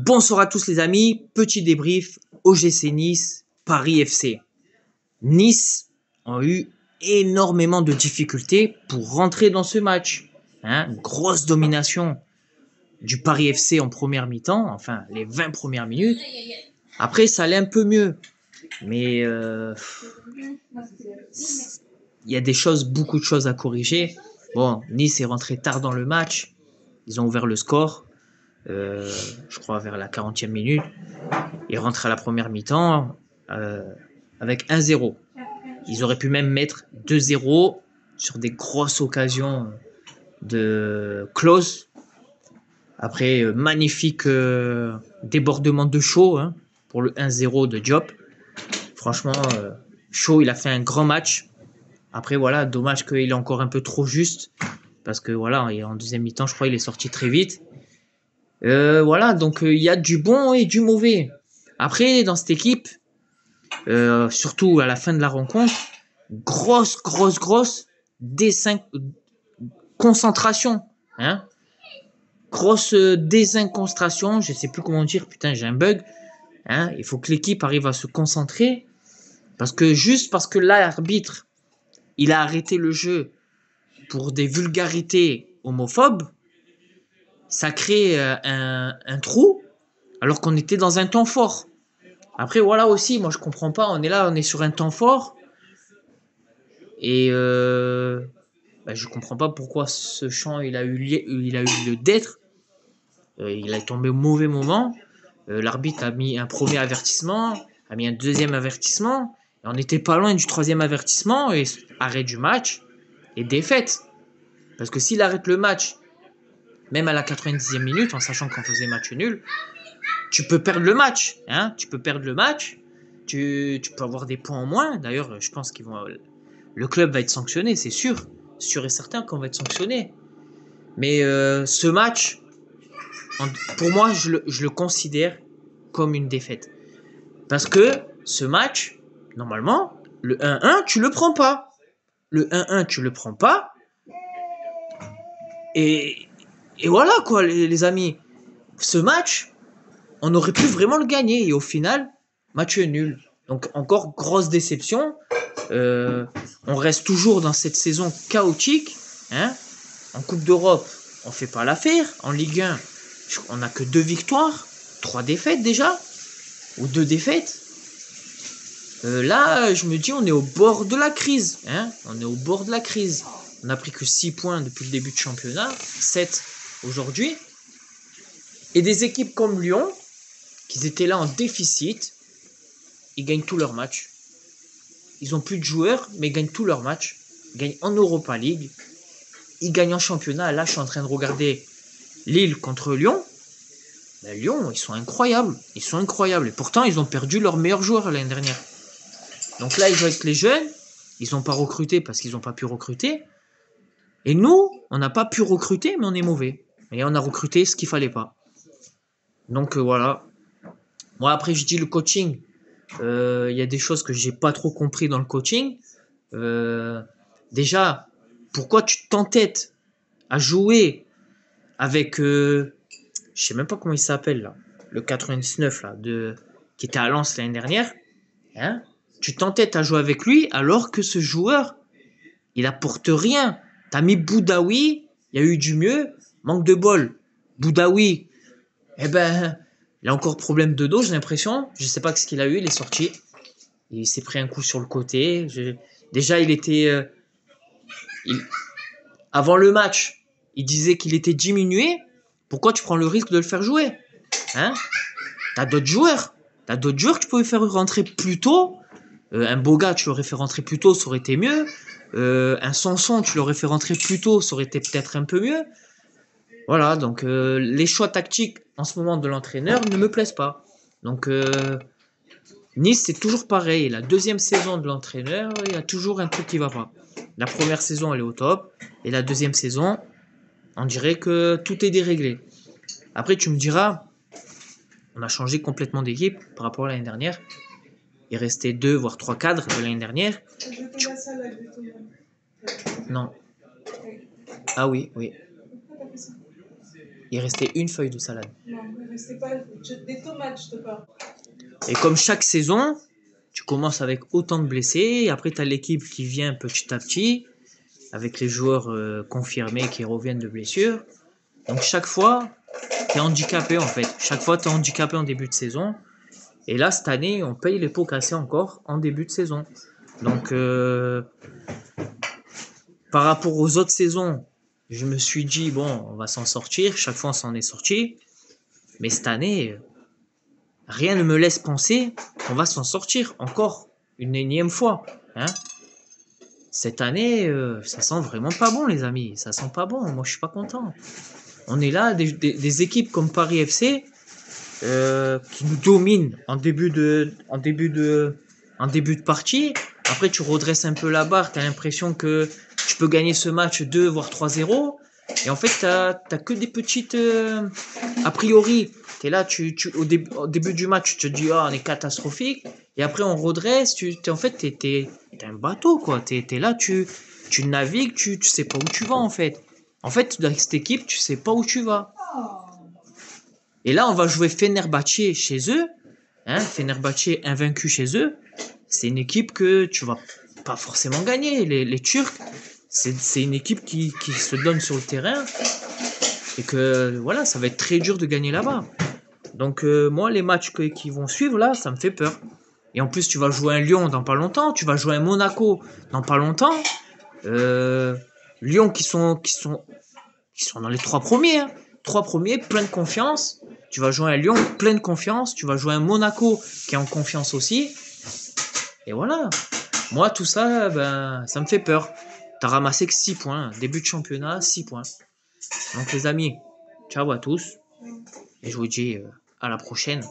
Bonsoir à tous les amis, petit débrief, OGC Nice, Paris FC. Nice ont eu énormément de difficultés pour rentrer dans ce match. Grosse domination du Paris FC en première mi-temps, enfin les 20 premières minutes. Après ça allait un peu mieux, mais il y a beaucoup de choses à corriger. Bon, Nice est rentré tard dans le match, ils ont ouvert le score. Je crois vers la 40e minute. Ils rentrent à la première mi-temps avec 1-0. Ils auraient pu même mettre 2-0 sur des grosses occasions de Klose. Après, magnifique débordement de Shaw pour le 1-0 de Diop. Franchement, Shaw, il a fait un grand match. Après, voilà, dommage qu'il est encore un peu trop juste. Parce que voilà, en deuxième mi-temps, je crois qu'il est sorti très vite. Voilà, donc il y a du bon et du mauvais. Après, dans cette équipe, surtout à la fin de la rencontre, grosse concentration. Grosse désinconcentration, je sais plus comment dire, putain, j'ai un bug. Il faut que l'équipe arrive à se concentrer. Parce que juste parce que l'arbitre, il a arrêté le jeu pour des vulgarités homophobes, ça crée un trou, alors qu'on était dans un temps fort. Après, voilà aussi, moi je comprends pas, on est sur un temps fort, et je comprends pas pourquoi ce chant il a eu lieu d'être. Il est tombé au mauvais moment. L'arbitre a mis un premier avertissement, a mis un deuxième avertissement, et on n'était pas loin du troisième avertissement, et arrêt du match, et défaite. Parce que s'il arrête le match, même à la 90e minute, en sachant qu'on faisait match nul, tu peux perdre le match. Tu peux perdre le match, tu peux avoir des points en moins. D'ailleurs, je pense le club va être sanctionné, c'est sûr et certain qu'on va être sanctionné. Mais ce match, pour moi, je le considère comme une défaite. Parce que ce match, normalement, le 1-1, tu le prends pas. Le 1-1, tu le prends pas. Et voilà, quoi, les amis. Ce match, on aurait pu vraiment le gagner. Et au final, match nul. Donc, encore grosse déception. On reste toujours dans cette saison chaotique. En Coupe d'Europe, on fait pas l'affaire. En Ligue 1, on n'a que 2 victoires. 3 défaites déjà. Ou 2 défaites. Là, je me dis, on est au bord de la crise. On est au bord de la crise. On n'a pris que 6 points depuis le début de championnat. 7 aujourd'hui. Et des équipes comme Lyon, qui étaient là en déficit, ils gagnent tous leurs matchs. Ils ont plus de joueurs, mais ils gagnent tous leurs matchs. Ils gagnent en Europa League. Ils gagnent en championnat. Là, je suis en train de regarder Lille contre Lyon. Lyon, ils sont incroyables. Ils sont incroyables. Et pourtant, ils ont perdu leurs meilleurs joueurs l'année dernière. Donc là, ils jouent avec les jeunes. Ils n'ont pas recruté parce qu'ils n'ont pas pu recruter. Et nous, on n'a pas pu recruter, mais on est mauvais. Et on a recruté ce qu'il fallait pas. Donc voilà. Moi, après, je dis le coaching. Il y a des choses que j'ai pas trop compris dans le coaching. Déjà, pourquoi tu t'entêtes à jouer avec je sais même pas comment il s'appelle là, le 99 là, qui était à Lens l'année dernière. Tu t'entêtes à jouer avec lui alors que ce joueur, il apporte rien. T'as mis Boudaoui, il y a eu du mieux, manque de bol. Boudaoui, il a encore problème de dos, j'ai l'impression. Je sais pas ce qu'il a eu, il est sorti. Il s'est pris un coup sur le côté. Déjà, il était avant le match, il disait qu'il était diminué. Pourquoi tu prends le risque de le faire jouer? T'as d'autres joueurs. Que tu pouvais faire rentrer plus tôt. Un Boga, tu l'aurais fait rentrer plus tôt, ça aurait été mieux. Un Sanson, tu l'aurais fait rentrer plus tôt, ça aurait été peut-être un peu mieux. Voilà, donc les choix tactiques en ce moment de l'entraîneur ne me plaisent pas. Donc Nice, c'est toujours pareil. La deuxième saison de l'entraîneur, il y a toujours un truc qui va pas. La première saison, elle est au top. Et la deuxième saison, on dirait que tout est déréglé. Après, tu me diras, on a changé complètement d'équipe par rapport à l'année dernière. Il restait 2 voire 3 cadres de l'année dernière. Non. Ah oui. Il restait une feuille de salade. c'est pas des tomates, je te parle. Et comme chaque saison, tu commences avec autant de blessés, et après tu as l'équipe qui vient petit à petit, avec les joueurs confirmés qui reviennent de blessures. Donc chaque fois, tu es handicapé en fait. Chaque fois, tu es handicapé en début de saison. Et là, cette année, on paye les pots cassés encore en début de saison. Donc, par rapport aux autres saisons, je me suis dit, bon, on va s'en sortir. Chaque fois, on s'en est sorti. Mais cette année, rien ne me laisse penser qu'on va s'en sortir encore une énième fois. Hein. Cette année, ça sent vraiment pas bon, les amis. Ça sent pas bon. Moi, je suis pas content. On est là, des équipes comme Paris FC qui nous dominent en début de partie. Après, tu redresses un peu la barre. Tu as l'impression que tu peux gagner ce match 2 voire 3-0. Et en fait, t'as que des petites a priori. T'es là, au début du match, tu te dis, oh, on est catastrophique. Et après, on redresse. En fait, t'es un bateau, quoi. T'es là, tu navigues, tu sais pas où tu vas, en fait. En fait, avec cette équipe, tu sais pas où tu vas. Et là, on va jouer Fenerbahçe chez eux. Hein, Fenerbahçe invaincu chez eux. C'est une équipe que tu vas pas forcément gagner. Les Turcs, c'est une équipe qui se donne sur le terrain. Et que voilà, ça va être très dur de gagner là-bas. Donc moi, les matchs qui vont suivre là, ça me fait peur. Et en plus, tu vas jouer un Lyon dans pas longtemps, tu vas jouer un Monaco dans pas longtemps. Lyon qui sont dans les 3 premiers. Hein. 3 premiers, plein de confiance. Tu vas jouer un Lyon plein de confiance. Tu vas jouer un Monaco qui est en confiance aussi. Et voilà. Moi, tout ça, ben, ça me fait peur. T'as ramassé que 6 points. Début de championnat, 6 points. Donc les amis, ciao à tous. Et je vous dis à la prochaine.